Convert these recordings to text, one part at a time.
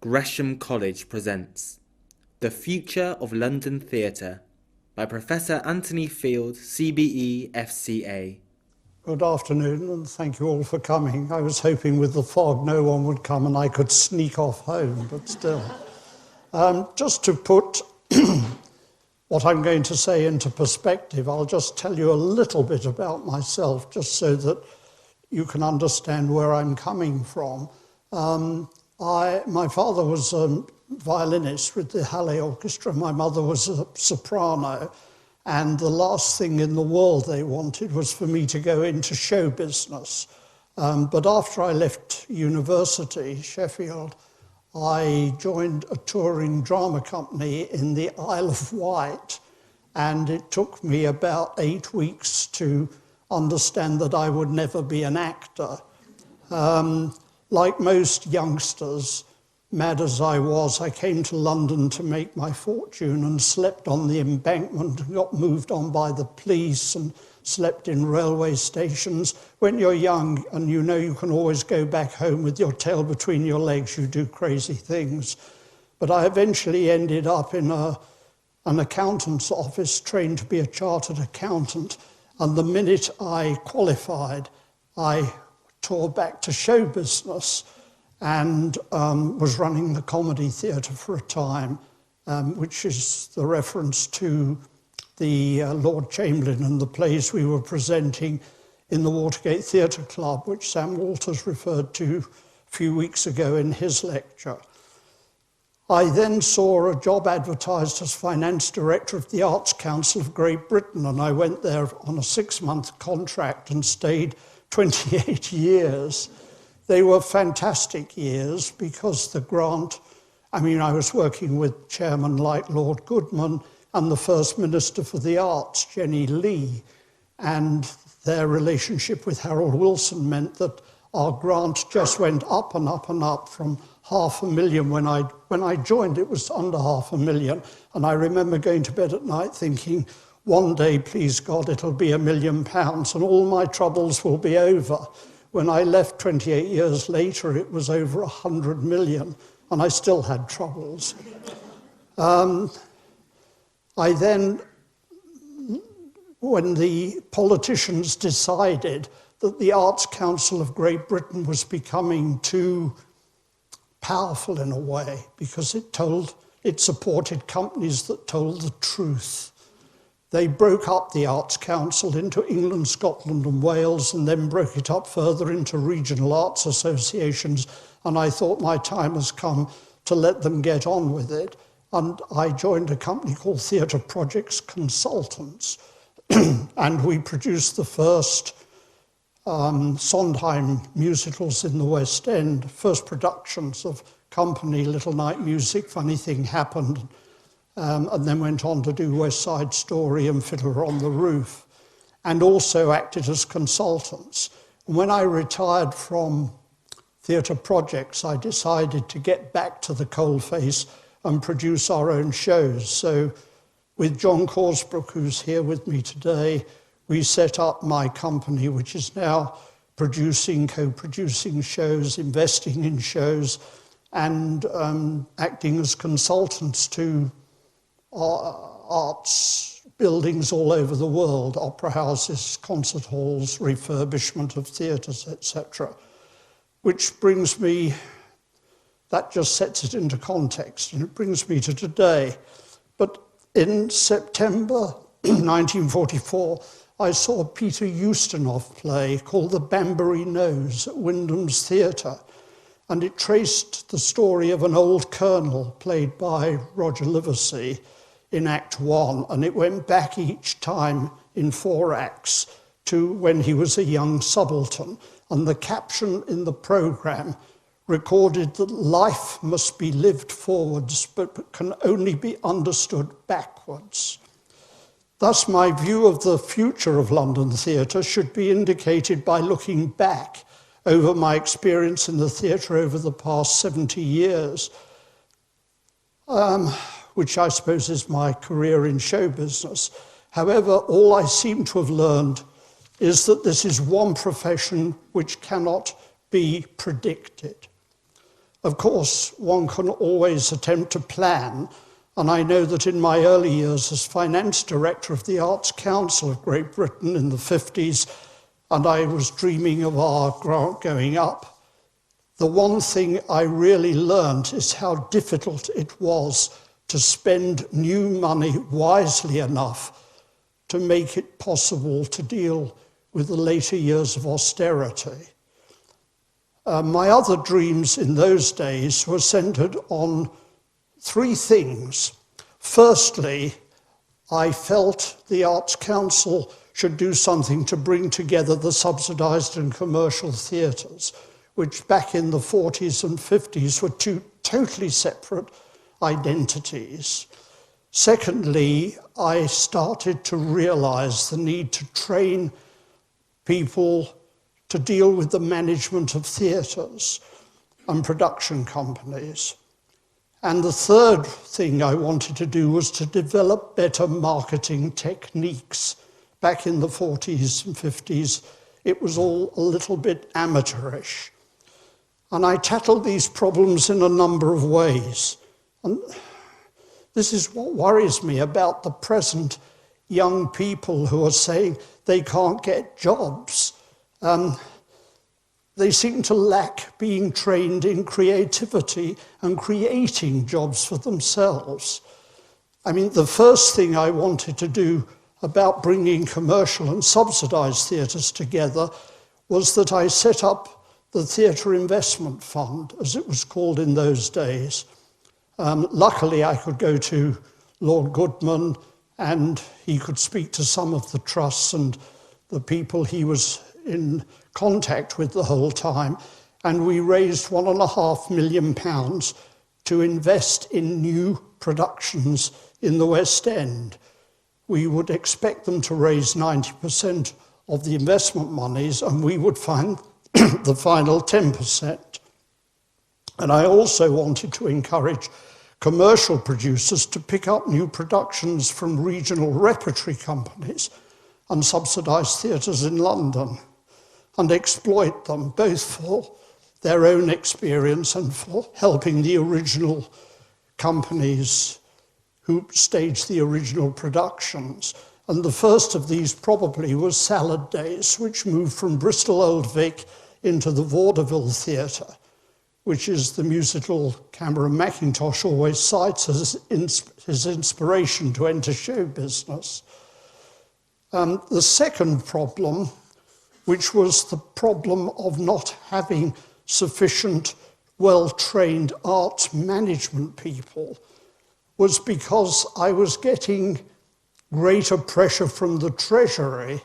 Gresham College presents The Future of London Theatre by Professor Anthony Field, CBE, FCA. Good afternoon, and thank you all for coming. I was hoping with the fog no one would come and I could sneak off home, but still. Just to put what I'm going to say into perspective, I'll just tell you a little bit about myself, just so that you can understand where I'm coming from. My father was a violinist with the Halle Orchestra. My mother was a soprano. And the last thing in the world they wanted was for me to go into show business. But after I left university, Sheffield, I joined a touring drama company in the Isle of Wight. And it took me about 8 weeks to understand that I would never be an actor. Like most youngsters, mad as I was, I came to London to make my fortune and slept on the embankment and got moved on by the police and slept in railway stations. When you're young and you know you can always go back home with your tail between your legs, you do crazy things. But I eventually ended up in an accountant's office, trained to be a chartered accountant. And the minute I qualified, I tore back to show business and was running the Comedy Theater for a time, which is the reference to the Lord Chamberlain and the plays we were presenting in the Watergate Theatre Club, which Sam Walters referred to a few weeks ago in his lecture. I then saw a job advertised as Finance Director of the Arts Council of Great Britain, and I went there on a 6-month contract and stayed 28 years. They were fantastic years because the grant, I was working with chairmen like Lord Goodman and the First Minister for the Arts, Jenny Lee, and their relationship with Harold Wilson meant that our grant just went up and up and up from $500,000. When I joined, it was under $500,000, and I remember going to bed at night thinking, one day, please God, it'll be £1 million and all my troubles will be over. When I left 28 years later, it was over 100 million, and I still had troubles. I then, when the politicians decided that the Arts Council of Great Britain was becoming too powerful in a way, because it supported companies that told the truth. They broke up the Arts Council into England, Scotland and Wales, and then broke it up further into regional arts associations. And I thought my time has come to let them get on with it. And I joined a company called Theatre Projects Consultants. And we produced the first Sondheim musicals in the West End, first productions of Company, Little Night Music, Funny Thing Happened, and then went on to do West Side Story and Fiddler on the Roof, and also acted as consultants. And when I retired from Theatre Projects, I decided to get back to the coalface and produce our own shows. So with John Corsbrook, who's here with me today, we set up my company, which is now producing, co-producing shows, investing in shows, and acting as consultants to arts buildings all over the world, opera houses, concert halls, refurbishment of theatres, etc. Which brings me, that just sets it into context, and it brings me to today. But in September 1944, I saw a Peter Ustinov play called The Banbury Nose at Wyndham's Theatre, and it traced the story of an old colonel played by Roger Livesey in Act 1, and it went back each time in 4 acts to when he was a young subaltern. And the caption in the programme recorded that life must be lived forwards, but can only be understood backwards. Thus, my view of the future of London theatre should be indicated by looking back over my experience in the theatre over the past 70 years, which I suppose is my career in show business. However, all I seem to have learned is that this is one profession which cannot be predicted. Of course, one can always attempt to plan, and I know that in my early years as finance director of the Arts Council of Great Britain in the 50s, and I was dreaming of our grant going up, the one thing I really learned is how difficult it was to spend new money wisely enough to make it possible to deal with the later years of austerity. My other dreams in those days were centred on three things. Firstly, I felt the Arts Council should do something to bring together the subsidised and commercial theatres, which back in the 40s and 50s were two totally separate identities. Secondly, I started to realise the need to train people to deal with the management of theatres and production companies. And the third thing I wanted to do was to develop better marketing techniques. Back in the 40s and 50s, it was all a little bit amateurish. And I tackled these problems in a number of ways. And this is what worries me about the present young people who are saying they can't get jobs. They seem to lack being trained in creativity and creating jobs for themselves. I mean, the first thing I wanted to do about bringing commercial and subsidised theatres together was that I set up the Theatre Investment Fund, as it was called in those days. Luckily, I could go to Lord Goodman and he could speak to some of the trusts and the people he was in contact with the whole time, and we raised £1.5 million to invest in new productions in the West End. We would expect them to raise 90% of the investment monies, and we would find the final 10%. And I also wanted to encourage commercial producers to pick up new productions from regional repertory companies and subsidised theatres in London, and exploit them both for their own experience and for helping the original companies who staged the original productions. And the first of these probably was Salad Days, which moved from Bristol Old Vic into the Vaudeville Theatre, which is the musical Cameron Mackintosh always cites as his inspiration to enter show business. The second problem, which was the problem of not having sufficient well-trained arts management people, was because I was getting greater pressure from the Treasury,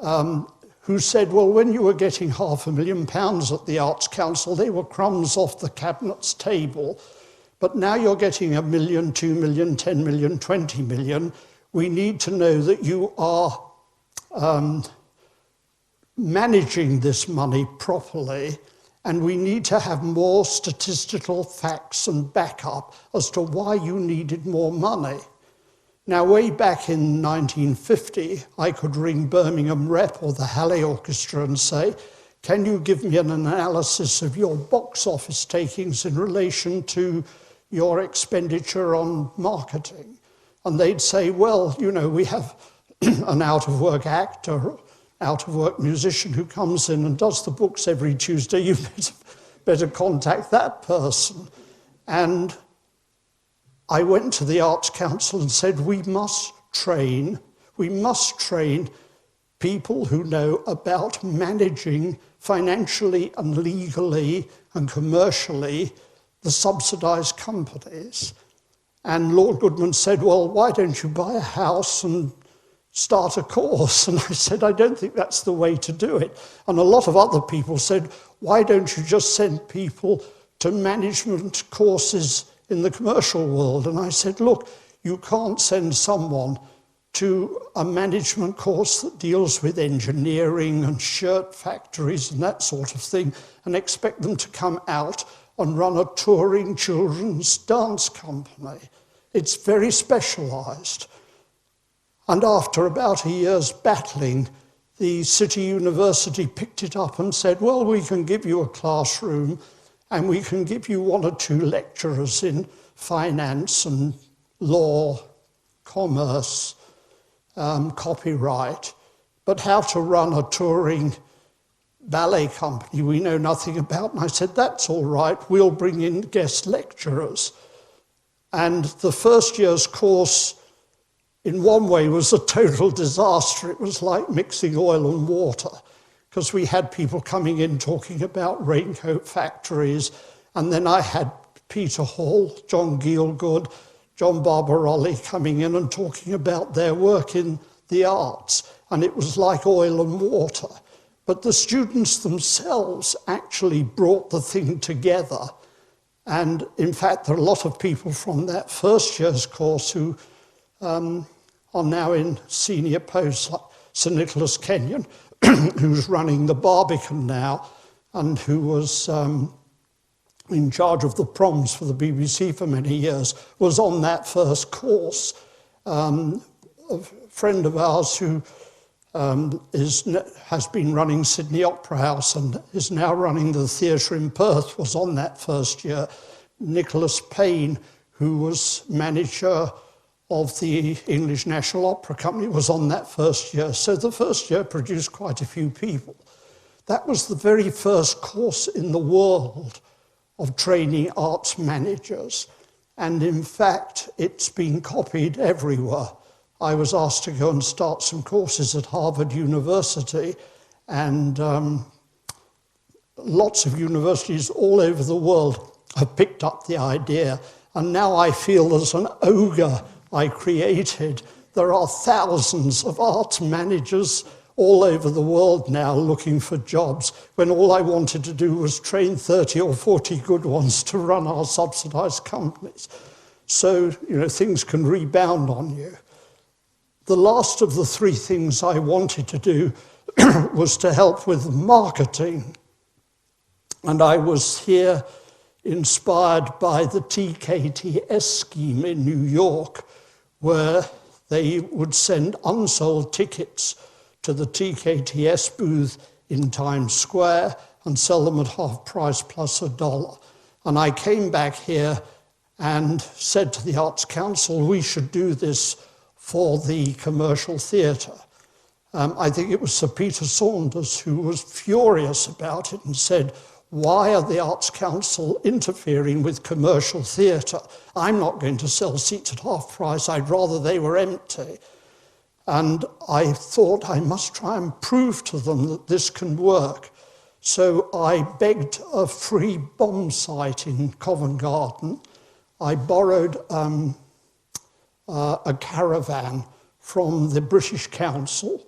who said, well, when you were getting £500,000 at the Arts Council, they were crumbs off the Cabinet's table, but now you're getting £1 million, £2 million, £10 million, £20 million. We need to know that you are managing this money properly, and we need to have more statistical facts and backup as to why you needed more money. Now, way back in 1950, I could ring Birmingham Rep or the Halley Orchestra and say, can you give me an analysis of your box office takings in relation to your expenditure on marketing? And they'd say, well, you know, we have an out-of-work actor, out-of-work musician who comes in and does the books every Tuesday. You better contact that person. And I went to the Arts Council and said, we must train people who know about managing financially and legally and commercially the subsidised companies. And Lord Goodman said, well, why don't you buy a house and start a course? And I said, I don't think that's the way to do it. And a lot of other people said, why don't you just send people to management courses in the commercial world? And I said, look, you can't send someone to a management course that deals with engineering and shirt factories and that sort of thing and expect them to come out and run a touring children's dance company. It's very specialised. And after about a year's battling, the City University picked it up and said, well, we can give you a classroom and we can give you 1 or 2 lecturers in finance and law, commerce, copyright, but how to run a touring ballet company we know nothing about. And I said, that's all right, we'll bring in guest lecturers. And the first year's course, in one way, was a total disaster. It was like mixing oil and water, because we had people coming in talking about raincoat factories, and then I had Peter Hall, John Gielgud, John Barbarolli coming in and talking about their work in the arts, and it was like oil and water. But the students themselves actually brought the thing together. And in fact, there are a lot of people from that first year's course who are now in senior posts, like Sir Nicholas Kenyon, who's running the Barbican now, and who was in charge of the proms for the BBC for many years, was on that first course. A friend of ours who has been running Sydney Opera House and is now running the theatre in Perth was on that first year. Nicholas Payne, who was manager of the English National Opera Company, was on that first year. So the first year produced quite a few people. That was the very first course in the world of training arts managers. And in fact, it's been copied everywhere. I was asked to go and start some courses at Harvard University, and lots of universities all over the world have picked up the idea. And now I feel as an ogre I created. There are thousands of arts managers all over the world now looking for jobs, when all I wanted to do was train 30 or 40 good ones to run our subsidised companies. So, things can rebound on you. The last of the 3 things I wanted to do was to help with marketing. And I was here inspired by the TKTS scheme in New York, where they would send unsold tickets to the TKTS booth in Times Square and sell them at half price plus $1. And I came back here and said to the Arts Council, we should do this for the commercial theatre. I think it was Sir Peter Saunders who was furious about it and said, why are the Arts Council interfering with commercial theatre? I'm not going to sell seats at half price, I'd rather they were empty. And I thought I must try and prove to them that this can work. So I begged a free bomb site in Covent Garden. I borrowed a caravan from the British Council,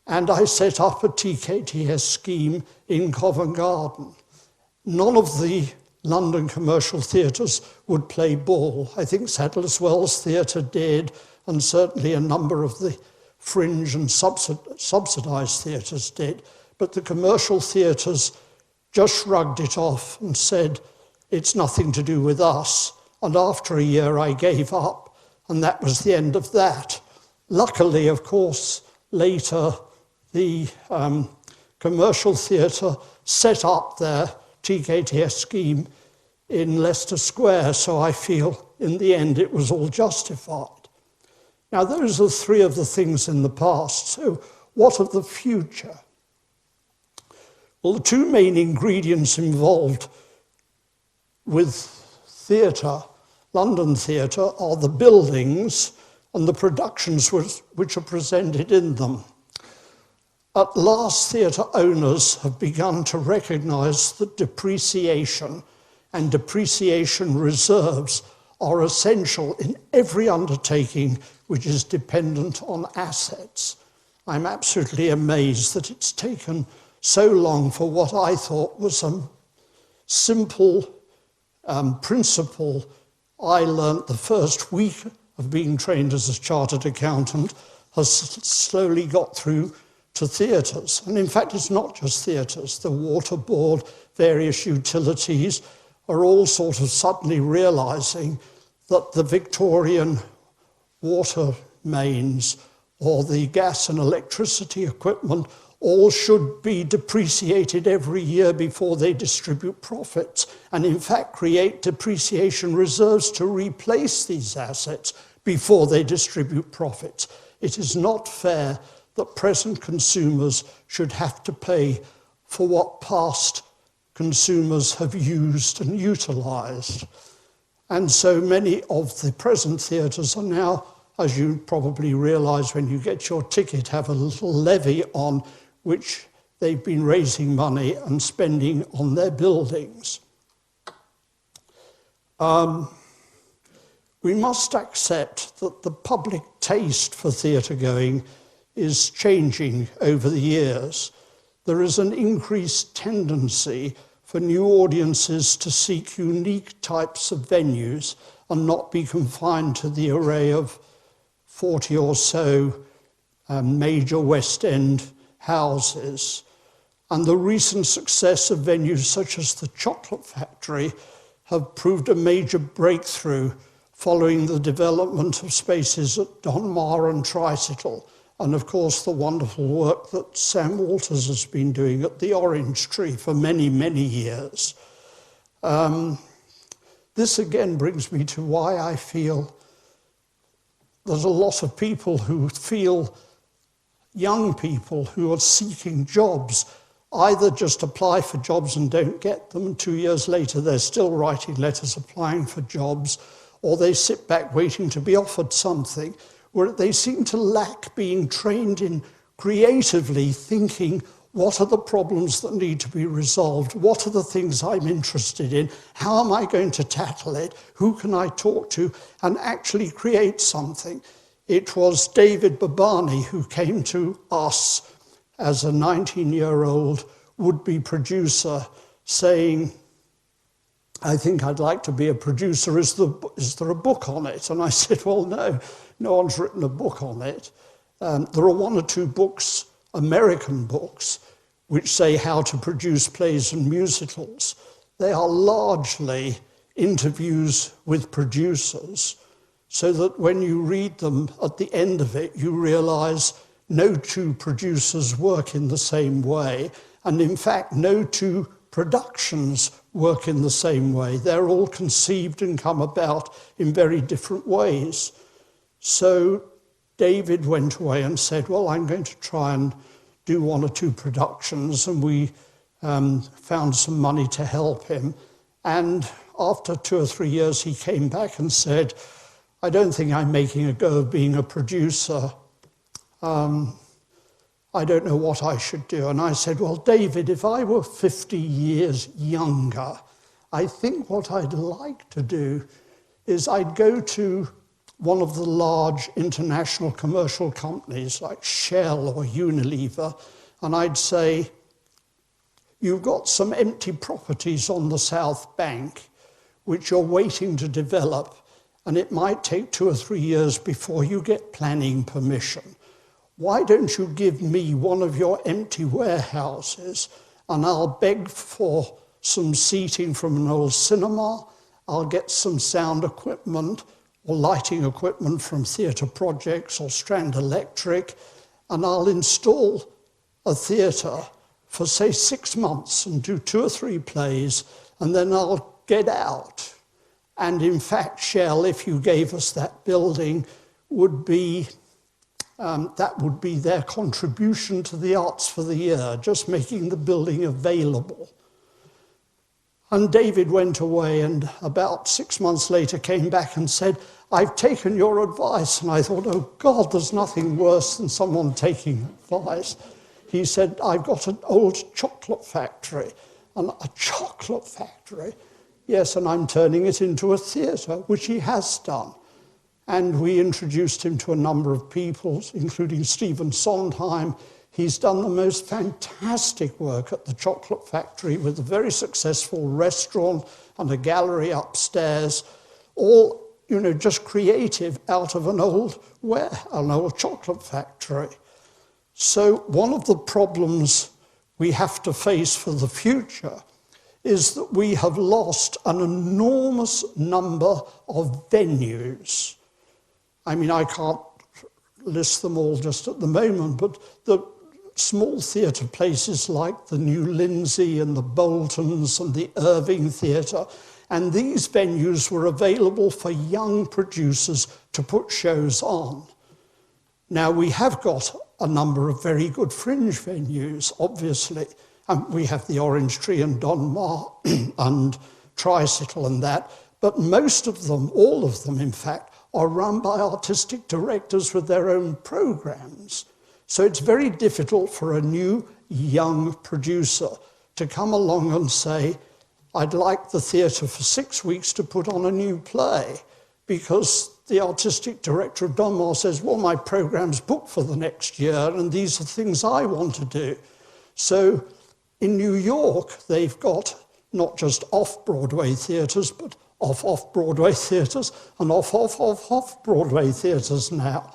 and I set up a TKTS scheme in Covent Garden. None of the London commercial theatres would play ball. I think Sadler's Wells Theatre did, and certainly a number of the fringe and subsidised theatres did. But the commercial theatres just shrugged it off and said, it's nothing to do with us. And after a year, I gave up, and that was the end of that. Luckily, of course, later, the commercial theatre set up their TKTS scheme in Leicester Square, so I feel in the end it was all justified. Now, those are 3 of the things in the past. So what of the future? Well, the 2 main ingredients involved with theatre, London theatre, are the buildings and the productions which are presented in them. At last, theatre owners have begun to recognise that depreciation and depreciation reserves are essential in every undertaking which is dependent on assets. I'm absolutely amazed that it's taken so long for what I thought was a simple principle I learnt the first week of being trained as a chartered accountant, has slowly got through to theatres. And in fact, it's not just theatres. The water board, various utilities are all sort of suddenly realising that the Victorian water mains or the gas and electricity equipment all should be depreciated every year before they distribute profits, and in fact create depreciation reserves to replace these assets before they distribute profits. It is not fair that present consumers should have to pay for what past consumers have used and utilised. And so many of the present theatres are now, as you probably realise when you get your ticket, have a little levy on which they've been raising money and spending on their buildings. We must accept that the public taste for theatre going is changing over the years. There is an increased tendency for new audiences to seek unique types of venues and not be confined to the array of 40 or so major West End houses. And the recent success of venues such as the Chocolate Factory have proved a major breakthrough following the development of spaces at Donmar and Tricycle, and of course the wonderful work that Sam Walters has been doing at the Orange Tree for many, many years. This again brings me to why I feel there's a lot of people who feel, young people who are seeking jobs, either just apply for jobs and don't get them, and 2 years later they're still writing letters applying for jobs, or they sit back waiting to be offered something, where they seem to lack being trained in creatively thinking, what are the problems that need to be resolved? What are the things I'm interested in? How am I going to tackle it? Who can I talk to? And actually create something. It was David Babani who came to us as a 19-year-old would-be producer saying, I think I'd like to be a producer. Is there a book on it? And I said, well, no one's written a book on it. There are one or two books, American books, which say how to produce plays and musicals. They are largely interviews with producers, so that when you read them at the end of it, you realise no two producers work in the same way. And in fact, no two productions work in the same way. They're all conceived and come about in very different ways. So David went away and said, well, I'm going to try and do one or two productions, and we found some money to help him. And after 2 or 3 years, he came back and said, I don't think I'm making a go of being a producer. I don't know what I should do. And I said, well, David, if I were 50 years younger, I think what I'd like to do is I'd go to one of the large international commercial companies like Shell or Unilever, and I'd say, you've got some empty properties on the South Bank which you're waiting to develop, and it might take 2 or 3 years before you get planning permission. Why don't you give me one of your empty warehouses, and I'll beg for some seating from an old cinema, I'll get some sound equipment or lighting equipment from Theatre Projects or Strand Electric, and I'll install a theatre for, say, 6 months and do 2 or 3 plays, and then I'll get out. And in fact, Shell, if you gave us that building, would be that would be their contribution to the arts for the year, just making the building available. And David went away, and about 6 months later came back and said, I've taken your advice. And I thought, oh God, there's nothing worse than someone taking advice. He said, I've got an old chocolate factory. And a chocolate factory? Yes, and I'm turning it into a theatre, which he has done. And we introduced him to a number of people, including Stephen Sondheim. He's done the most fantastic work at the Chocolate Factory with a very successful restaurant and a gallery upstairs, all, just creative out of an old chocolate factory. So one of the problems we have to face for the future is that we have lost an enormous number of venues. I mean, I can't list them all just at the moment, but small theatre places like the New Lindsay and the Boltons and the Irving Theatre, and these venues were available for young producers to put shows on. Now, we have got a number of very good fringe venues, obviously. We have the Orange Tree and Donmar and Tricycle and that, but most of them, all of them in fact, are run by artistic directors with their own programs. So it's very difficult for a new young producer to come along and say, I'd like the theatre for 6 weeks to put on a new play, because the artistic director of Donmar says, well, my program's booked for the next year and these are things I want to do. So in New York, they've got not just off-Broadway theatres, but off-Broadway theatres and off-Broadway theatres now.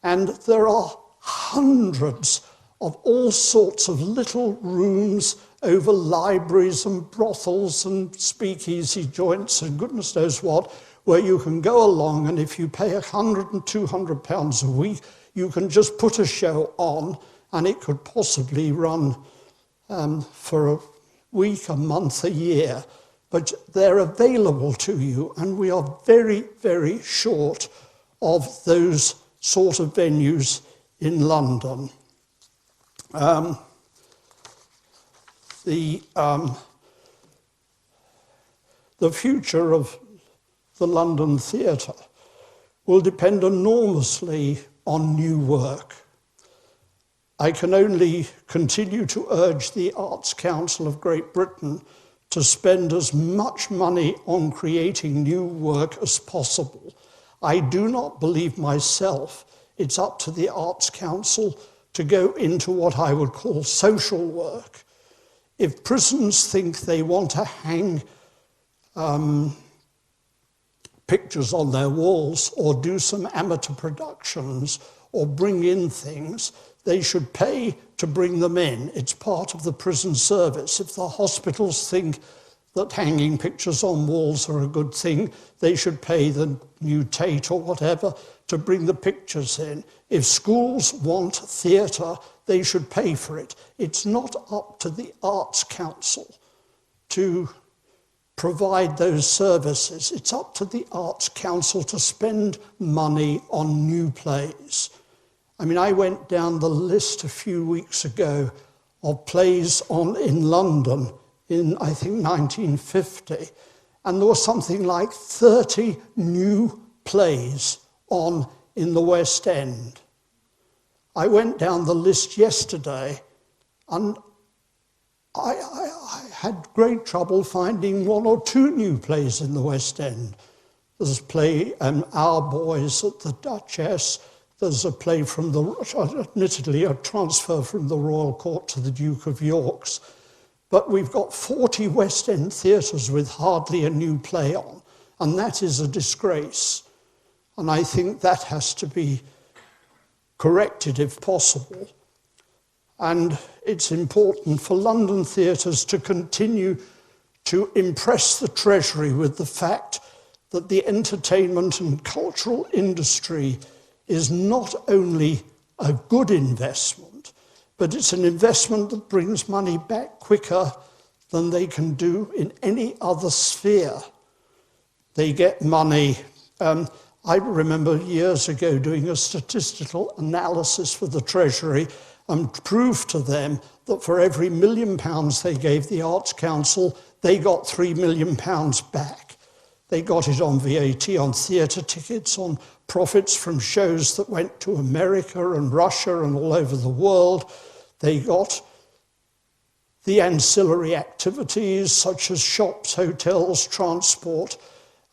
And there are hundreds of all sorts of little rooms over libraries and brothels and speakeasy joints and goodness knows what, where you can go along, and if you pay £100 and £200 a week, you can just put a show on, and it could possibly run for a week, a month, a year. But they're available to you, and we are very, very short of those sort of venues in London. The future of the London theatre will depend enormously on new work. I can only continue to urge the Arts Council of Great Britain to spend as much money on creating new work as possible. I do not believe myself it's up to the Arts Council to go into what I would call social work. If prisons think they want to hang pictures on their walls or do some amateur productions or bring in things, they should pay to bring them in. It's part of the prison service. If the hospitals think that hanging pictures on walls are a good thing, they should pay the new Tate or whatever to bring the pictures in. If schools want theatre, they should pay for it. It's not up to the Arts Council to provide those services. It's up to the Arts Council to spend money on new plays. I mean, I went down the list a few weeks ago of plays on in London in, I think, 1950, and there was something like 30 new plays on in the West End. I went down the list yesterday, and I had great trouble finding 1 or 2 new plays in the West End. There's a play, Our Boys at the Duchess. There's a play from admittedly a transfer from the Royal Court to the Duke of York's. But we've got 40 West End theatres with hardly a new play on, and that is a disgrace. And I think that has to be corrected if possible. And it's important for London theatres to continue to impress the Treasury with the fact that the entertainment and cultural industry is not only a good investment, but it's an investment that brings money back quicker than they can do in any other sphere. They get money. I remember years ago doing a statistical analysis for the Treasury and proved to them that for every £1 million they gave the Arts Council, they got £3 million back. They got it on VAT, on theatre tickets, on profits from shows that went to America and Russia and all over the world. They got the ancillary activities such as shops, hotels, transport,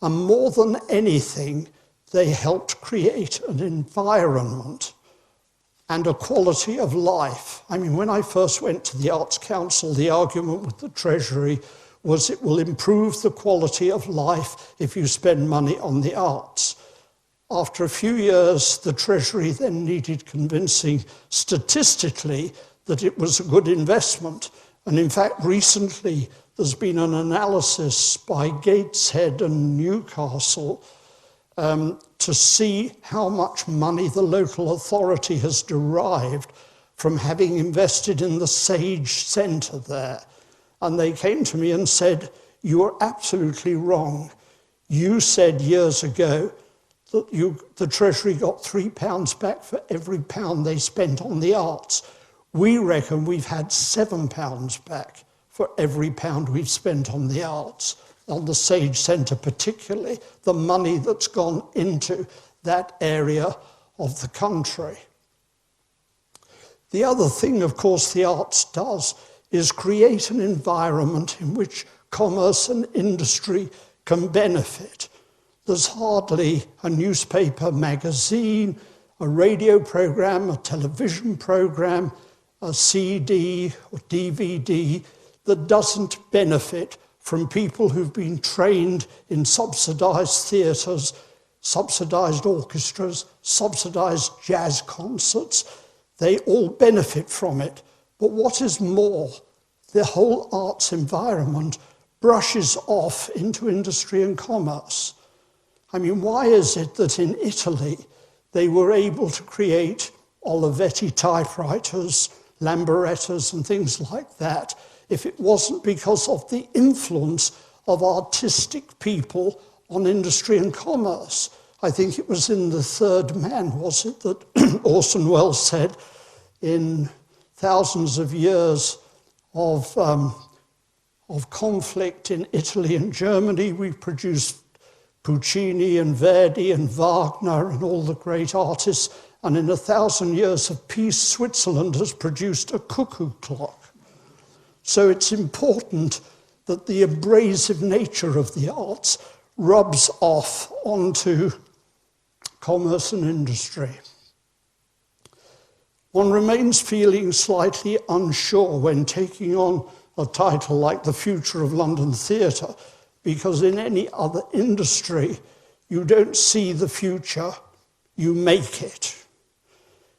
and more than anything, they helped create an environment and a quality of life. I mean, when I first went to the Arts Council, the argument with the Treasury was it will improve the quality of life if you spend money on the arts. After a few years, the Treasury then needed convincing statistically that it was a good investment. And in fact, recently, there's been an analysis by Gateshead and Newcastle to see how much money the local authority has derived from having invested in the Sage Centre there. And they came to me and said, "You are absolutely wrong. You said years ago that the Treasury got £3 back for every pound they spent on the arts. We reckon we've had £7 back for every pound we've spent on the arts, on the Sage Centre particularly, the money that's gone into that area of the country." The other thing, of course, the arts does is create an environment in which commerce and industry can benefit. There's hardly a newspaper, magazine, a radio program, a television program, a CD or DVD that doesn't benefit from people who've been trained in subsidised theatres, subsidised orchestras, subsidised jazz concerts. They all benefit from it. But what is more, the whole arts environment brushes off into industry and commerce. I mean, why is it that in Italy they were able to create Olivetti typewriters, Lamberettas and things like that, if it wasn't because of the influence of artistic people on industry and commerce? I think it was in The Third Man, was it, that Orson Welles said, in thousands of years of conflict in Italy and Germany, we produced Puccini and Verdi and Wagner and all the great artists, and in 1,000 years of peace, Switzerland has produced a cuckoo clock. So it's important that the abrasive nature of the arts rubs off onto commerce and industry. One remains feeling slightly unsure when taking on a title like The Future of London Theatre, because in any other industry, you don't see the future, you make it.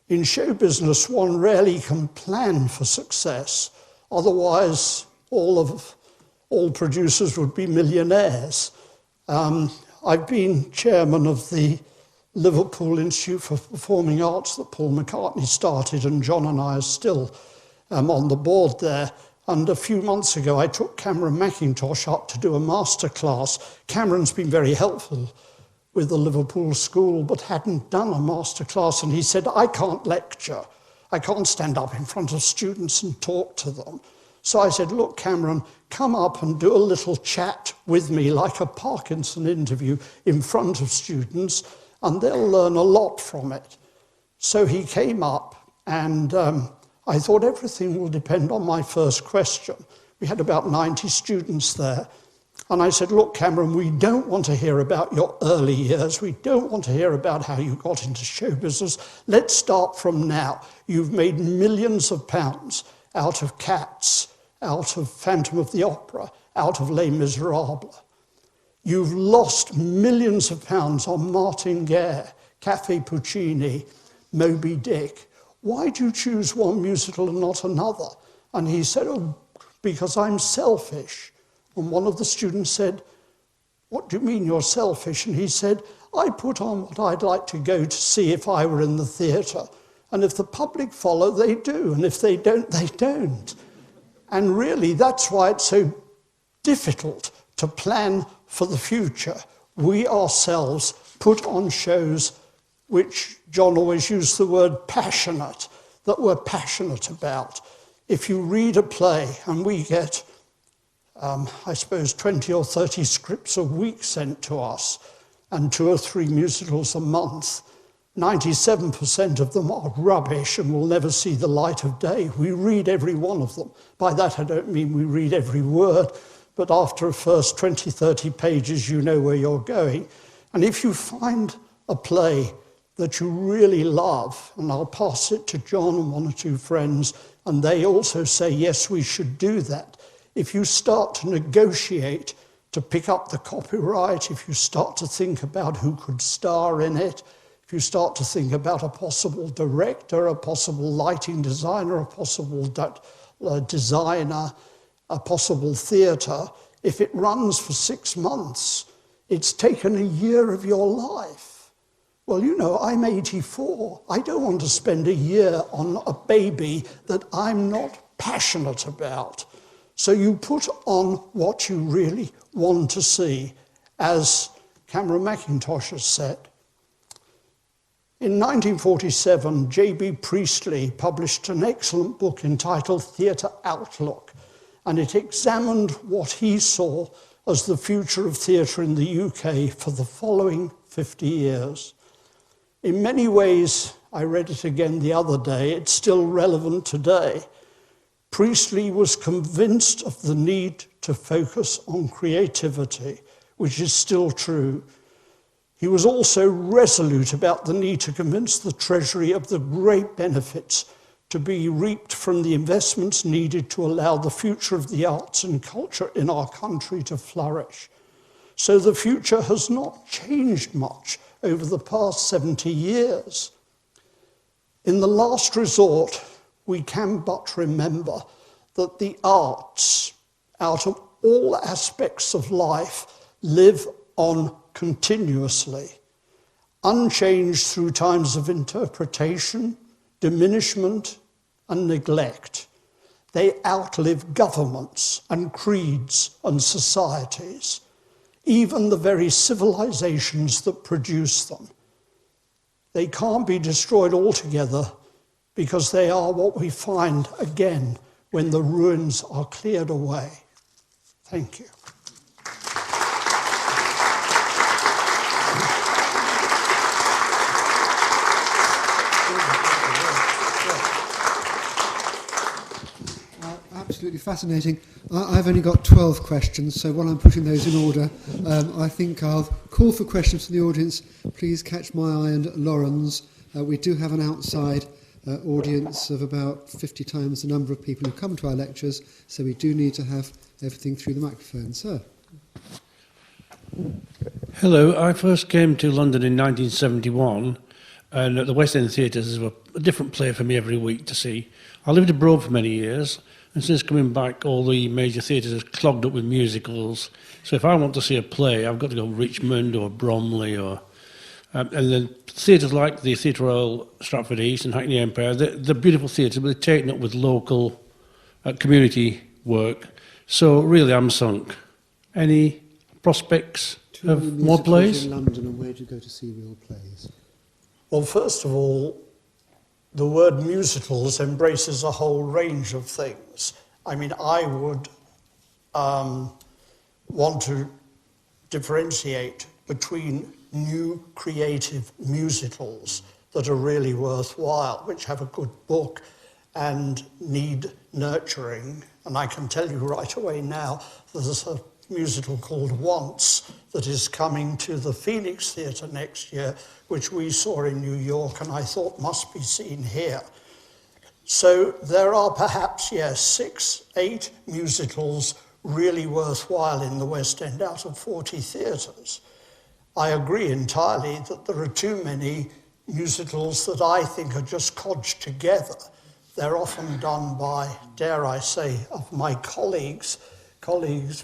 In show business, one rarely can plan for success. Otherwise, all producers would be millionaires. I've been chairman of the Liverpool Institute for Performing Arts that Paul McCartney started, and John and I are still on the board there. And a few months ago, I took Cameron McIntosh up to do a masterclass. Cameron's been very helpful with the Liverpool School, but hadn't done a masterclass. And he said, "I can't lecture. I can't stand up in front of students and talk to them." So I said, "Look, Cameron, come up and do a little chat with me, like a Parkinson interview in front of students, and they'll learn a lot from it." So he came up, and I thought everything will depend on my first question. We had about 90 students there. And I said, "Look, Cameron, we don't want to hear about your early years. We don't want to hear about how you got into show business. Let's start from now. You've made millions of pounds out of Cats, out of Phantom of the Opera, out of Les Miserables. You've lost millions of pounds on Martin Guerre, Café Puccini, Moby Dick. Why do you choose one musical and not another?" And he said, "Oh, because I'm selfish." And one of the students said, "What do you mean you're selfish?" And he said, "I put on what I'd like to go to see if I were in the theatre. And if the public follow, they do. And if they don't, they don't." And really, that's why it's so difficult to plan for the future. We ourselves put on shows which John always used the word passionate, that we're passionate about. If you read a play, and we get, I suppose, 20 or 30 scripts a week sent to us, and 2 or 3 musicals a month, 97% of them are rubbish and will never see the light of day. We read every one of them. By that I don't mean we read every word, but after the first 20, 30 pages, you know where you're going. And if you find a play that you really love, and I'll pass it to John and 1 or 2 friends, and they also say, yes, we should do that. If you start to negotiate to pick up the copyright, if you start to think about who could star in it, if you start to think about a possible director, a possible lighting designer, a possible designer, a possible theatre, if it runs for 6 months, it's taken a year of your life. Well, you know, I'm 84. I don't want to spend a year on a baby that I'm not passionate about. So you put on what you really want to see, as Cameron Mackintosh has said. In 1947, J.B. Priestley published an excellent book entitled Theatre Outlook, and it examined what he saw as the future of theatre in the UK for the following 50 years. In many ways, I read it again the other day, it's still relevant today. Priestley was convinced of the need to focus on creativity, which is still true. He was also resolute about the need to convince the Treasury of the great benefits to be reaped from the investments needed to allow the future of the arts and culture in our country to flourish. So the future has not changed much over the past 70 years. In the last resort, we can but remember that the arts, out of all aspects of life, live on continuously, unchanged through times of interpretation, diminishment, and neglect. They outlive governments and creeds and societies, even the very civilisations that produce them. They can't be destroyed altogether because they are what we find again when the ruins are cleared away. Thank you. Absolutely fascinating. I've only got 12 questions, so while I'm putting those in order, I think I'll call for questions from the audience. Please catch my eye and Lauren's. We do have an outside audience of about 50 times the number of people who come to our lectures, so we do need to have everything through the microphone. Sir. Hello, I first came to London in 1971, and at the West End Theatres was a different play for me every week to see. I lived abroad for many years, and since coming back, all the major theatres are clogged up with musicals. So if I want to see a play, I've got to go to Richmond or Bromley, or and then theatres like the Theatre Royal, Stratford East and Hackney Empire, they're beautiful theatres, but they're taken up with local community work. So really, I'm sunk. Any prospects of more plays? In London, and where do you go to see real plays? Well, first of all, the word musicals embraces a whole range of things. I mean, I would want to differentiate between new creative musicals that are really worthwhile, which have a good book and need nurturing. And I can tell you right away now, there's a musical called Once that is coming to the Phoenix Theatre next year, which we saw in New York and I thought must be seen here. So there are perhaps, yes, 6, 8 musicals really worthwhile in the West End out of 40 theatres. I agree entirely that there are too many musicals that I think are just codged together. They're often done by, dare I say, of my colleagues,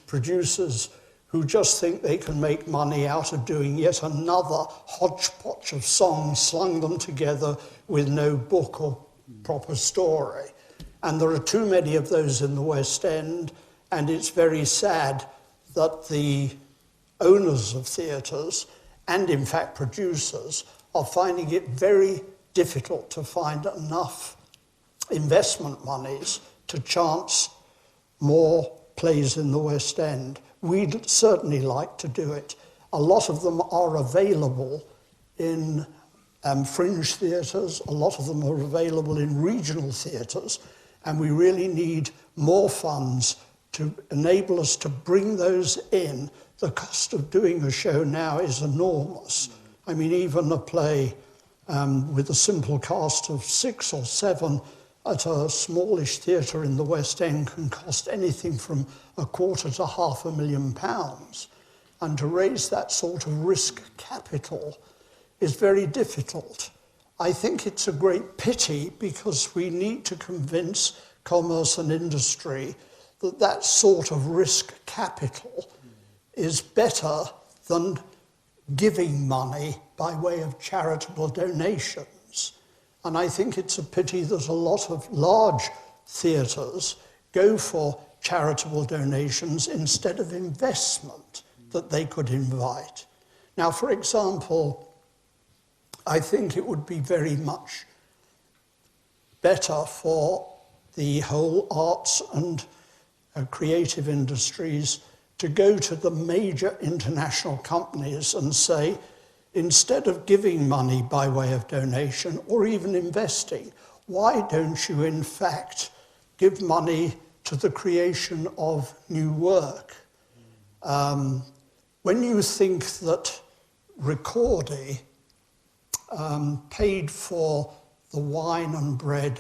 producers, who just think they can make money out of doing yet another hodgepodge of songs, slung them together with no book or proper story. And there are too many of those in the West End, and it's very sad that the owners of theatres, and in fact producers, are finding it very difficult to find enough investment monies to chance more plays in the West End. We'd certainly like to do it. A lot of them are available in fringe theatres, a lot of them are available in regional theatres, and we really need more funds to enable us to bring those in. The cost of doing a show now is enormous. I mean, even a play with a simple cast of 6 or 7 at a smallish theatre in the West End can cost anything from £250,000 to £500,000. And to raise that sort of risk capital is very difficult. I think it's a great pity because we need to convince commerce and industry that that sort of risk capital is better than giving money by way of charitable donations. And I think it's a pity that a lot of large theatres go for charitable donations instead of investment that they could invite. Now, for example, I think it would be very much better for the whole arts and creative industries to go to the major international companies and say, instead of giving money by way of donation or even investing, why don't you in fact give money to the creation of new work? When you think that Ricordi paid for the wine and bread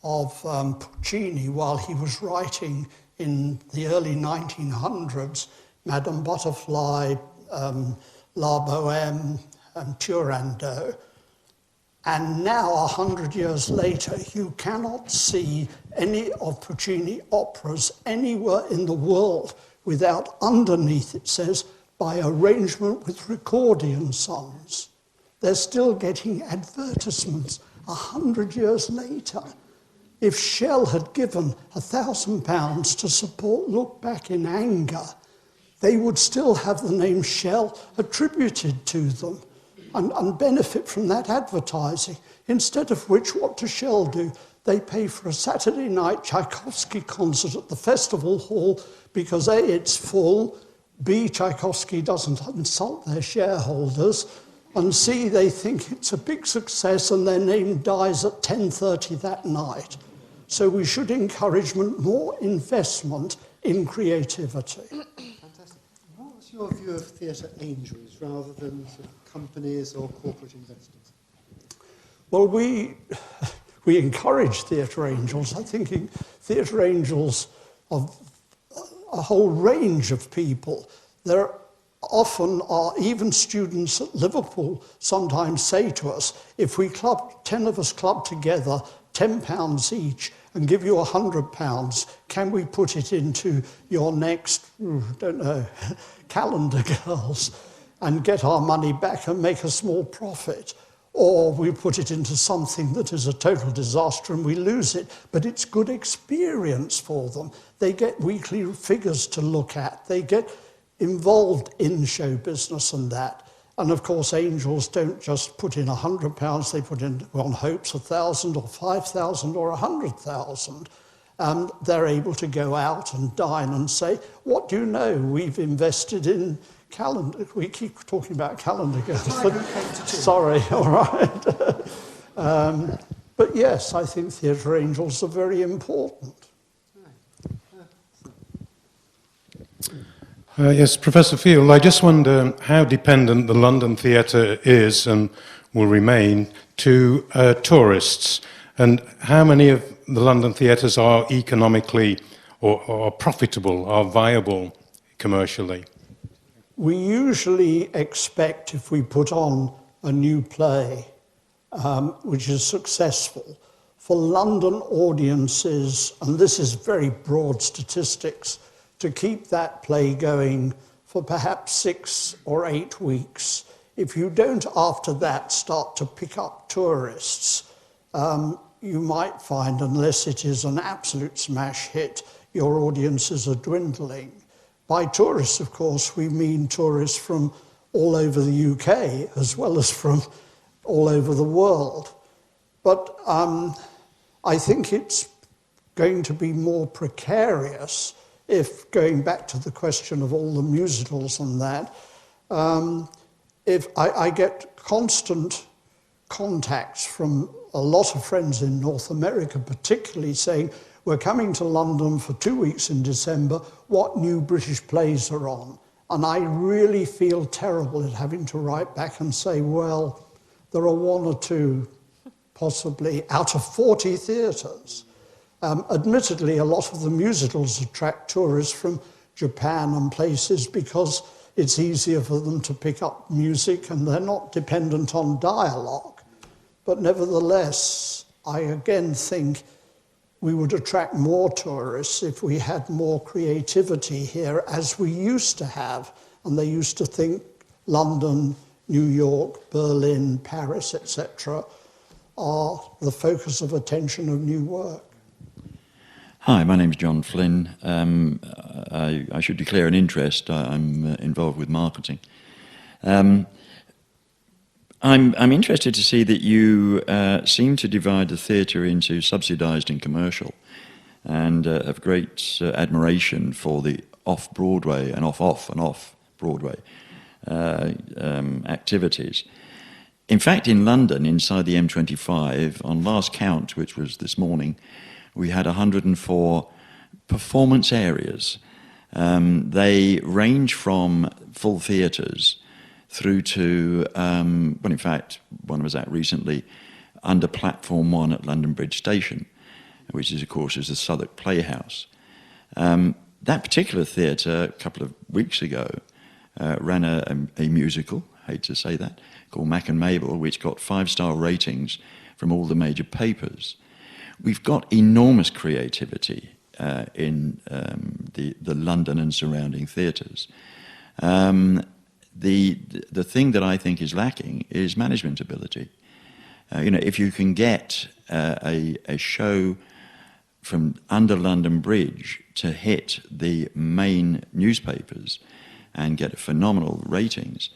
of Puccini while he was writing in the early 1900s, Madame Butterfly, La Bohème, and Turandot. And now, 100 years later, you cannot see any of Puccini operas anywhere in the world without underneath it says, by arrangement with Ricordi and Sons. They're still getting advertisements 100 years later. If Shell had given £1,000 to support Look Back in Anger, they would still have the name Shell attributed to them and benefit from that advertising. Instead of which, what does Shell do? They pay for a Saturday night Tchaikovsky concert at the festival hall because A, it's full, B, Tchaikovsky doesn't insult their shareholders, and C, they think it's a big success and their name dies at 10:30 that night. So we should encourage more investment in creativity. Fantastic. What's your view of theatre angels rather than sort of companies or corporate investors? Well, we encourage theatre angels. I think theatre angels of a whole range of people. There often are even students at Liverpool sometimes say to us, if we 10 of us club together, £10 each, and give you £100, can we put it into your next, calendar girls and get our money back and make a small profit? Or we put it into something that is a total disaster and we lose it, but it's good experience for them. They get weekly figures to look at. They get involved in show business and that. And of course, angels don't just put in £100, they put in, one hopes, 1,000 or 5,000 or 100,000. And they're able to go out and dine and say, what do you know? We've invested in calendar. We keep talking about calendar girls. Sorry, all right. But yes, I think theatre angels are very important. Yes, Professor Field, I just wonder how dependent the London Theatre is and will remain to tourists, and how many of the London theatres are economically or profitable, are viable commercially? We usually expect, if we put on a new play, which is successful, for London audiences, and this is very broad statistics, to keep that play going for perhaps 6 or 8 weeks. If you don't after that start to pick up tourists, you might find, unless it is an absolute smash hit, your audiences are dwindling. By tourists, of course, we mean tourists from all over the UK as well as from all over the world. But I think it's going to be more precarious if, going back to the question of all the musicals and that, if I get constant contacts from a lot of friends in North America, particularly saying, we're coming to London for 2 weeks in December, what new British plays are on? And I really feel terrible at having to write back and say, well, there are 1 or 2, possibly, out of 40 theatres. Admittedly, a lot of the musicals attract tourists from Japan and places because it's easier for them to pick up music and they're not dependent on dialogue. But nevertheless, I again think we would attract more tourists if we had more creativity here, as we used to have. And they used to think London, New York, Berlin, Paris, etc., are the focus of attention of new work? Hi, my name's John Flynn. I should declare an interest. I'm involved with marketing. I'm interested to see that you seem to divide the theatre into subsidised and commercial, and have great admiration for the off-Broadway and off-Broadway activities. In fact, in London, inside the M25, on last count, which was this morning, we had 104 performance areas. They range from full theatres through to, well, in fact, one was at recently under Platform 1 at London Bridge Station, which is, of course, is the Southwark Playhouse. That particular theatre, a couple of weeks ago, ran a musical, hate to say that, called Mac and Mabel, which got 5-star ratings from all the major papers. We've got enormous creativity in the London and surrounding theatres. The thing that I think is lacking is management ability. If you can get a show from under London Bridge to hit the main newspapers and get phenomenal ratings,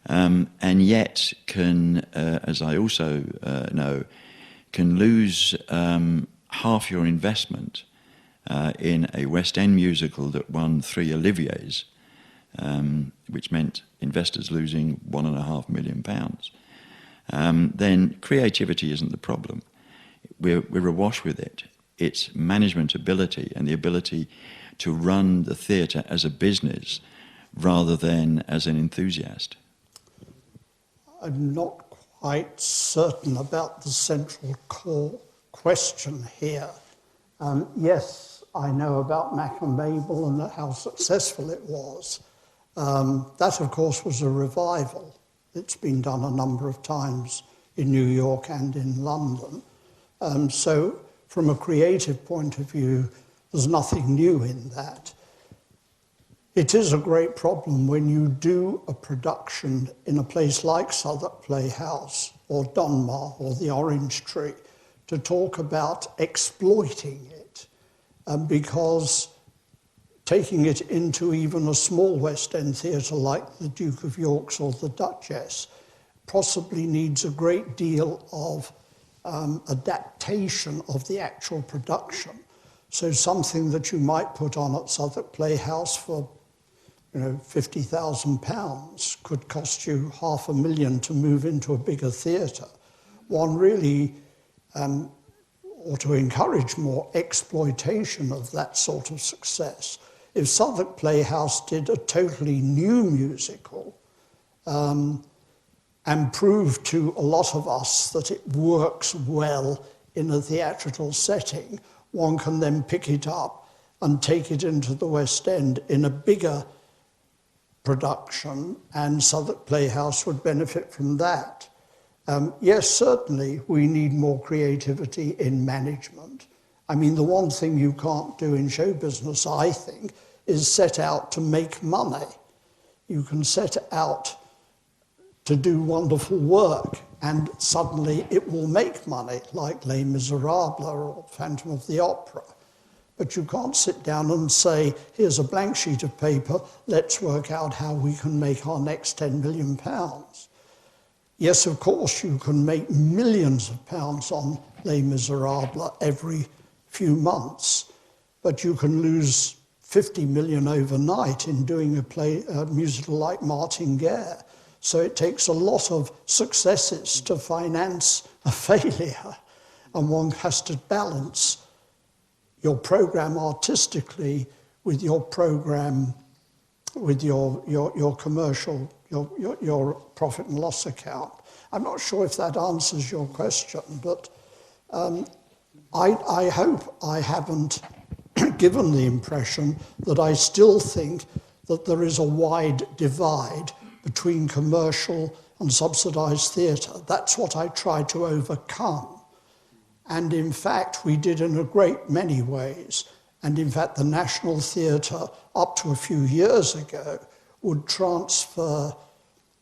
and yet can, as I also know, can lose half your investment in a West End musical that won 3 Oliviers, which meant investors losing £1.5 million, then creativity isn't the problem. We're awash with it. It's management ability and the ability to run the theatre as a business rather than as an enthusiast. I'm not quite certain about the central core question here. Yes, I know about Mac and Mabel and how successful it was. That, of course, was a revival. It's been done a number of times in New York and in London. So from a creative point of view, there's nothing new in that. It is a great problem when you do a production in a place like Southwark Playhouse or Donmar or the Orange Tree to talk about exploiting it, because taking it into even a small West End theatre like the Duke of York's or the Duchess possibly needs a great deal of adaptation of the actual production. So something that you might put on at Southwark Playhouse for £50,000 could cost you £500,000 to move into a bigger theatre. One really ought to encourage more exploitation of that sort of success. If Southwark Playhouse did a totally new musical and proved to a lot of us that it works well in a theatrical setting, one can then pick it up and take it into the West End in a bigger production, and Southwark Playhouse would benefit from that. Yes, certainly we need more creativity in management. I mean, the one thing you can't do in show business, I think, is set out to make money. You can set out to do wonderful work and suddenly it will make money, like Les Miserables or Phantom of the Opera. But you can't sit down and say, here's a blank sheet of paper, let's work out how we can make our next £10 million. Yes, of course, you can make millions of pounds on Les Miserables every few months, but you can lose 50 million overnight in doing a musical like Martin-Guerre. So it takes a lot of successes to finance a failure, and one has to balance your program artistically with your program, with your commercial, your profit and loss account. I'm not sure if that answers your question, but I hope I haven't given the impression that I still think that there is a wide divide between commercial and subsidised theatre. That's what I tried to overcome. And in fact, we did in a great many ways. And in fact, the National Theatre, up to a few years ago, would transfer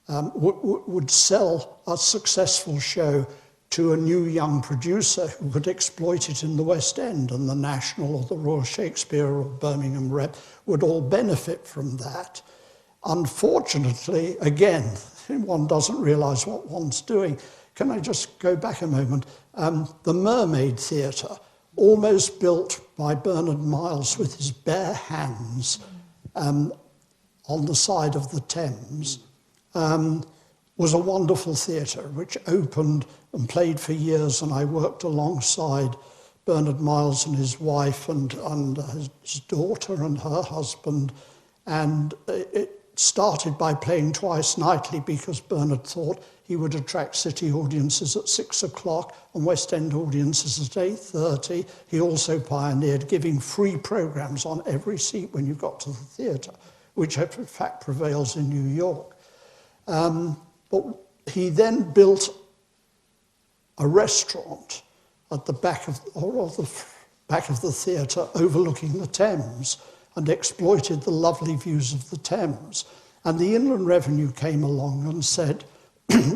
would sell a successful show to a new young producer who could exploit it in the West End, and the National or the Royal Shakespeare or Birmingham Rep would all benefit from that. Unfortunately, again, one doesn't realise what one's doing. Can I just go back a moment? The Mermaid Theater, almost built by Bernard Miles with his bare hands on the side of the Thames, was a wonderful theatre which opened and played for years, and I worked alongside Bernard Miles and his wife and his daughter and her husband, and it started by playing twice nightly because Bernard thought he would attract city audiences at 6 o'clock and West End audiences at 8:30. He also pioneered giving free programmes on every seat when you got to the theatre, which in fact prevails in New York. But he then built a restaurant at the back of the theatre overlooking the Thames and exploited the lovely views of the Thames. And the Inland Revenue came along and said,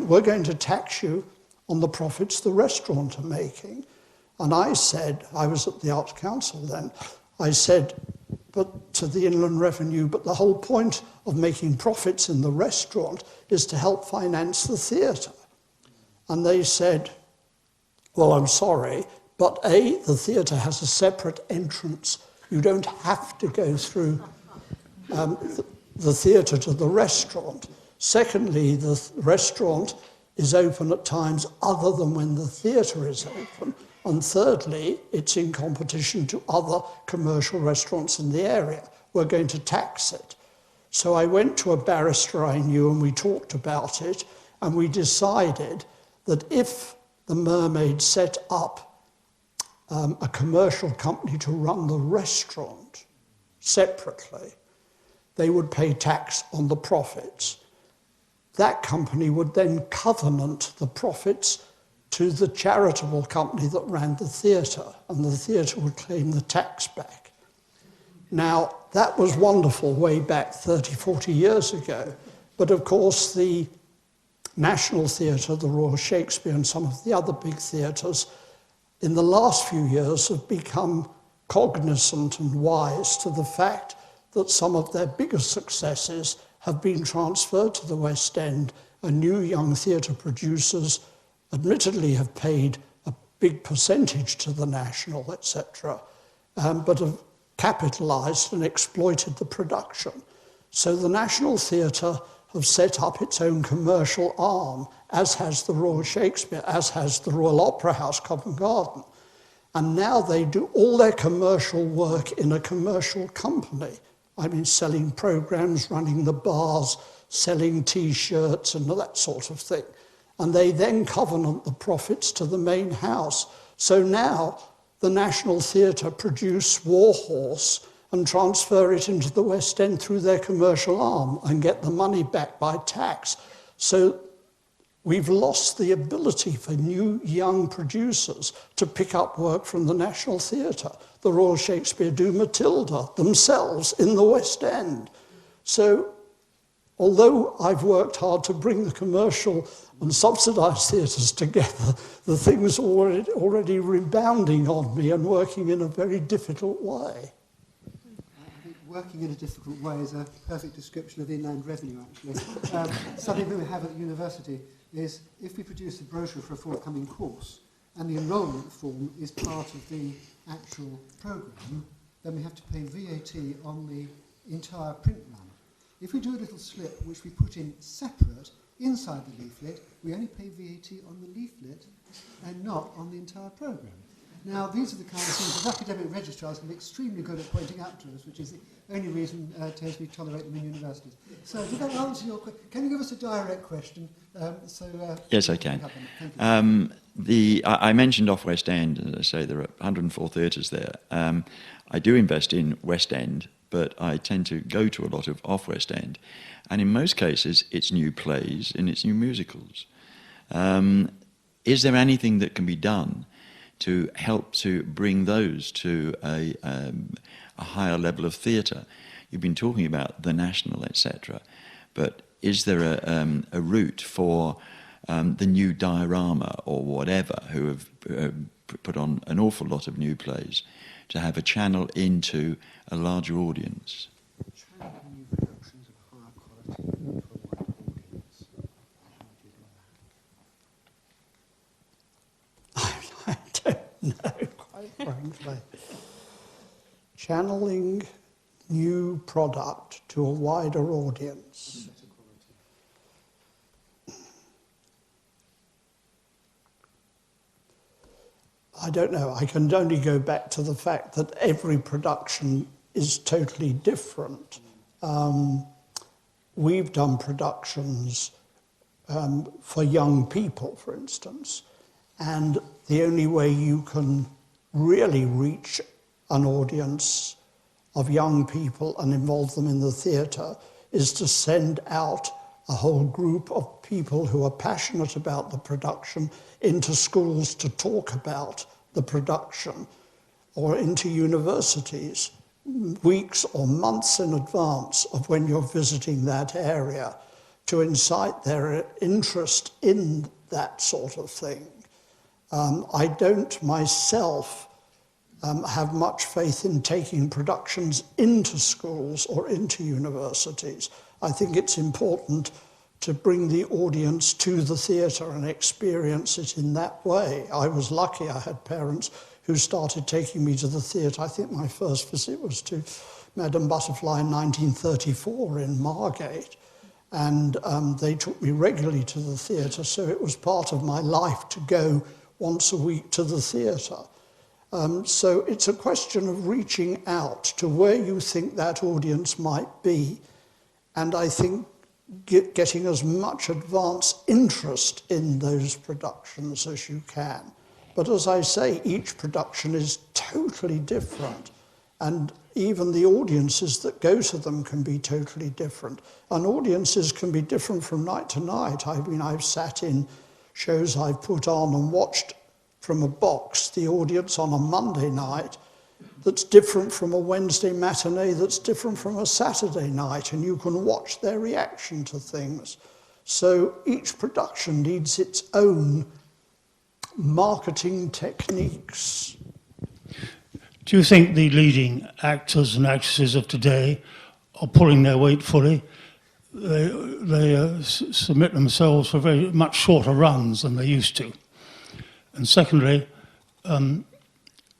we're going to tax you on the profits the restaurant are making. And I said, I was at the Arts Council then, I said, but to the Inland Revenue, but the whole point of making profits in the restaurant is to help finance the theatre. And they said, well, I'm sorry, but A, the theatre has a separate entrance. You don't have to go through the theatre to the restaurant. Secondly, the restaurant is open at times other than when the theatre is open. And thirdly, it's in competition to other commercial restaurants in the area. We're going to tax it. So I went to a barrister I knew and we talked about it, and we decided that if the Mermaid set up a commercial company to run the restaurant separately, they would pay tax on the profits. That company would then covenant the profits to the charitable company that ran the theatre, and the theatre would claim the tax back. Now, that was wonderful way back 30, 40 years ago, but of course the National Theatre, the Royal Shakespeare, and some of the other big theatres in the last few years have become cognizant and wise to the fact that some of their biggest successes have been transferred to the West End, and new young theatre producers admittedly have paid a big percentage to the National, etc., but have capitalised and exploited the production. So the National Theatre have set up its own commercial arm, as has the Royal Shakespeare, as has the Royal Opera House, Covent Garden. And now they do all their commercial work in a commercial company. I mean, selling programmes, running the bars, selling T-shirts and that sort of thing. And they then covenant the profits to the main house. So now the National Theatre produce War Horse and transfer it into the West End through their commercial arm and get the money back by tax. So we've lost the ability for new young producers to pick up work from the National Theatre. The Royal Shakespeare do Matilda themselves in the West End. So although I've worked hard to bring the commercial and subsidised theatres together, the thing's already rebounding on me and working in a very difficult way. I think working in a difficult way is a perfect description of inland revenue, actually. Something that we have at the university is if we produce a brochure for a forthcoming course and the enrolment form is part of the actual programme, then we have to pay VAT on the entire print run. If we do a little slip which we put in separate inside the leaflet, we only pay VAT on the leaflet and not on the entire programme. Now, these are the kind of things that academic registrars can be extremely good at pointing out to us, which is the only reason we tolerate them in universities. So, did that answer your question? Can you give us a direct question? Yes, I can. I mentioned off West End, as I say, there are 104 theatres there. I do invest in West End, but I tend to go to a lot of off West End. And in most cases, it's new plays and it's new musicals. Is there anything that can be done to help to bring those to a higher level of theatre? You've been talking about the National, etc., but is there a route for the new diorama or whatever, who have put on an awful lot of new plays, to have a channel into a larger audience? Channeling new productions of higher quality to a wider audience. I don't know, quite frankly. Channeling new product to a wider audience. I don't know. I can only go back to the fact that every production is totally different. We've done productions for young people, for instance, and the only way you can really reach an audience of young people and involve them in the theatre is to send out a whole group of people who are passionate about the production into schools to talk about the production, or into universities weeks or months in advance of when you're visiting that area, to incite their interest in that sort of thing. I don't myself have much faith in taking productions into schools or into universities. I think it's important to bring the audience to the theatre and experience it in that way. I was lucky I had parents who started taking me to the theatre. I think my first visit was to Madame Butterfly in 1934 in Margate, and they took me regularly to the theatre, so it was part of my life to go once a week to the theatre. So it's a question of reaching out to where you think that audience might be, and I think getting as much advance interest in those productions as you can. But as I say, each production is totally different, and even the audiences that go to them can be totally different. And audiences can be different from night to night. I mean, I've sat in shows I've put on and watched from a box the audience on a Monday night that's different from a Wednesday matinee, that's different from a Saturday night, and you can watch their reaction to things. So each production needs its own marketing techniques. Do you think the leading actors and actresses of today are pulling their weight fully? They submit themselves for very much shorter runs than they used to. And secondly,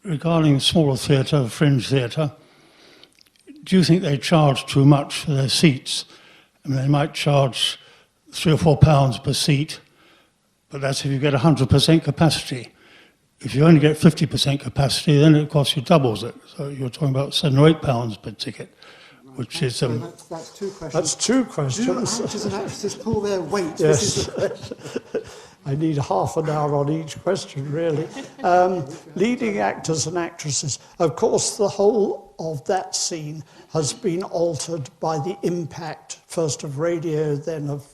regarding smaller theatre, fringe theatre, do you think they charge too much for their seats? I mean, they might charge £3 or £4 per seat, but that's if you get 100% capacity. If you only get 50% capacity, then it costs you doubles it. So you're talking about £7 or £8 per ticket, which is... That's two questions. That's two questions. Do actors and actresses pull their weight? Yes. I need half an hour on each question, really. Leading actors and actresses. Of course, the whole of that scene has been altered by the impact, first of radio, then of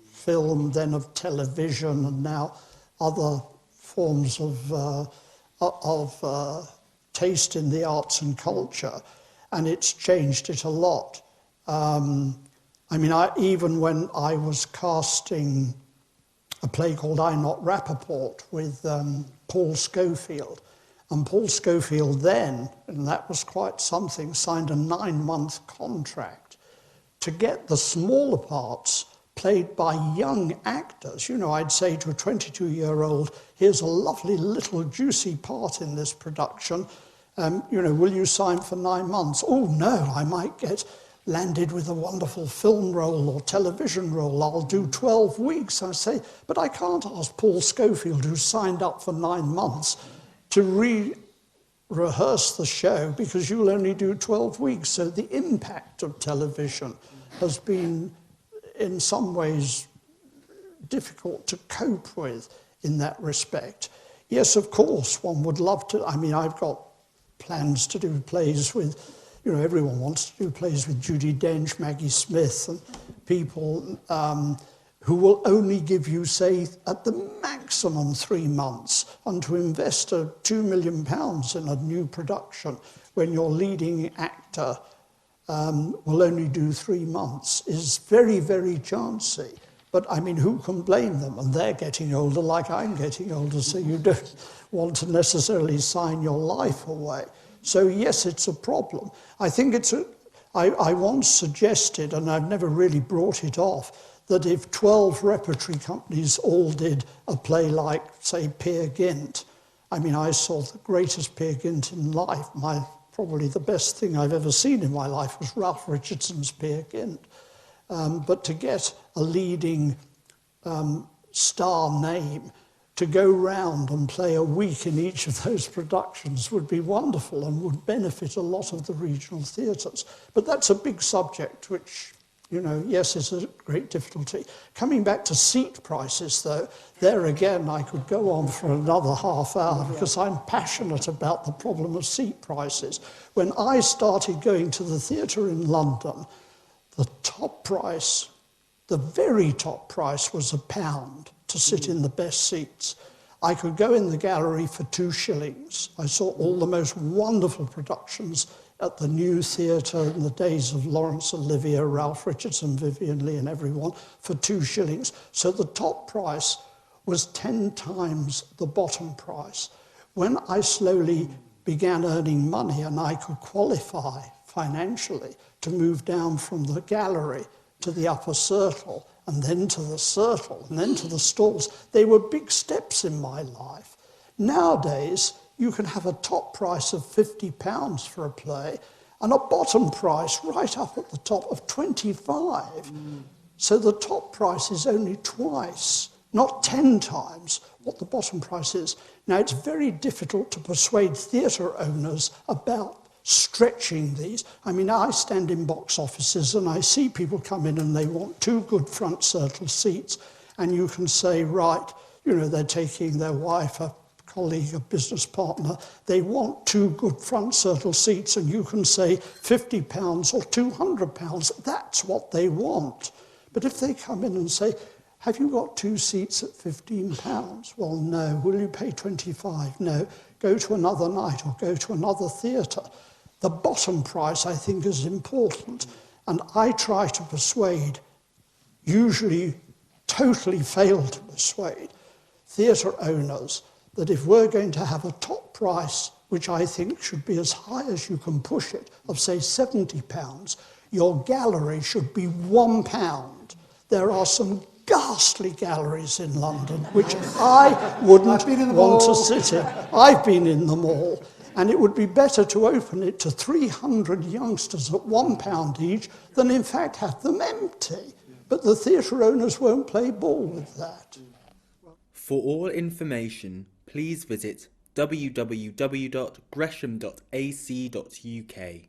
film, then of television, and now other forms of taste in the arts and culture. And it's changed it a lot. I mean, even when I was casting a play called I'm Not Rappaport with Paul Schofield. And Paul Schofield then, and that was quite something, signed a 9-month contract to get the smaller parts played by young actors. You know, I'd say to a 22-year-old, here's a lovely little juicy part in this production. You know, will you sign for 9 months? Oh, no, I might get landed with a wonderful film role or television role. I'll do 12 weeks. I say, but I can't ask Paul Schofield, who signed up for 9 months, to rehearse the show because you'll only do 12 weeks. So the impact of television has been, in some ways, difficult to cope with in that respect. Yes, of course, one would love to. I mean, I've got plans to do plays with, you know, everyone wants to do plays with Judi Dench, Maggie Smith, and people who will only give you, say, at the maximum 3 months, and to invest £2 million in a new production when your leading actor will only do 3 months is very, very chancy. But I mean, who can blame them? And they're getting older like I'm getting older, so you don't want to necessarily sign your life away. So yes, it's a problem. I think I once suggested, and I've never really brought it off, that if 12 repertory companies all did a play like, say, Peer Gynt, I mean, I saw the greatest Peer Gynt in life. Probably the best thing I've ever seen in my life was Ralph Richardson's Peer Gynt. But to get a leading star name to go round and play a week in each of those productions would be wonderful and would benefit a lot of the regional theatres. But that's a big subject which, you know, yes, is a great difficulty. Coming back to seat prices, though, there again I could go on for another half hour because I'm passionate about the problem of seat prices. When I started going to the theatre in London, the top price, the very top price, was £1 to sit in the best seats. I could go in the gallery for 2 shillings. I saw all the most wonderful productions at the New Theatre in the days of Laurence Olivier, Ralph Richardson, Vivian Leigh and everyone for 2 shillings. So the top price was 10 times the bottom price. When I slowly began earning money and I could qualify financially to move down from the gallery to the upper circle and then to the circle and then to the stalls, they were big steps in my life. Nowadays, you can have a top price of £50 for a play and a bottom price right up at the top of 25. So the top price is only twice, not 10 times, what the bottom price is. Now, it's very difficult to persuade theatre owners about stretching these. I mean, I stand in box offices and I see people come in and they want 2 good front circle seats, and you can say, right, you know, they're taking their wife, a colleague, a business partner, they want 2 good front circle seats, and you can say £50 or £200, that's what they want. But if they come in and say, have you got 2 seats at £15? Well, no. Will you pay 25? No. Go to another night or go to another theatre. The bottom price, I think, is important. And I try to persuade, usually totally fail to persuade, theatre owners that if we're going to have a top price, which I think should be as high as you can push it, of say £70, your gallery should be £1. There are some ghastly galleries in London, which I wouldn't want to sit in. I've been in them all. And it would be better to open it to 300 youngsters at £1 each than in fact have them empty. But the theatre owners won't play ball with that. For all information, please visit www.gresham.ac.uk.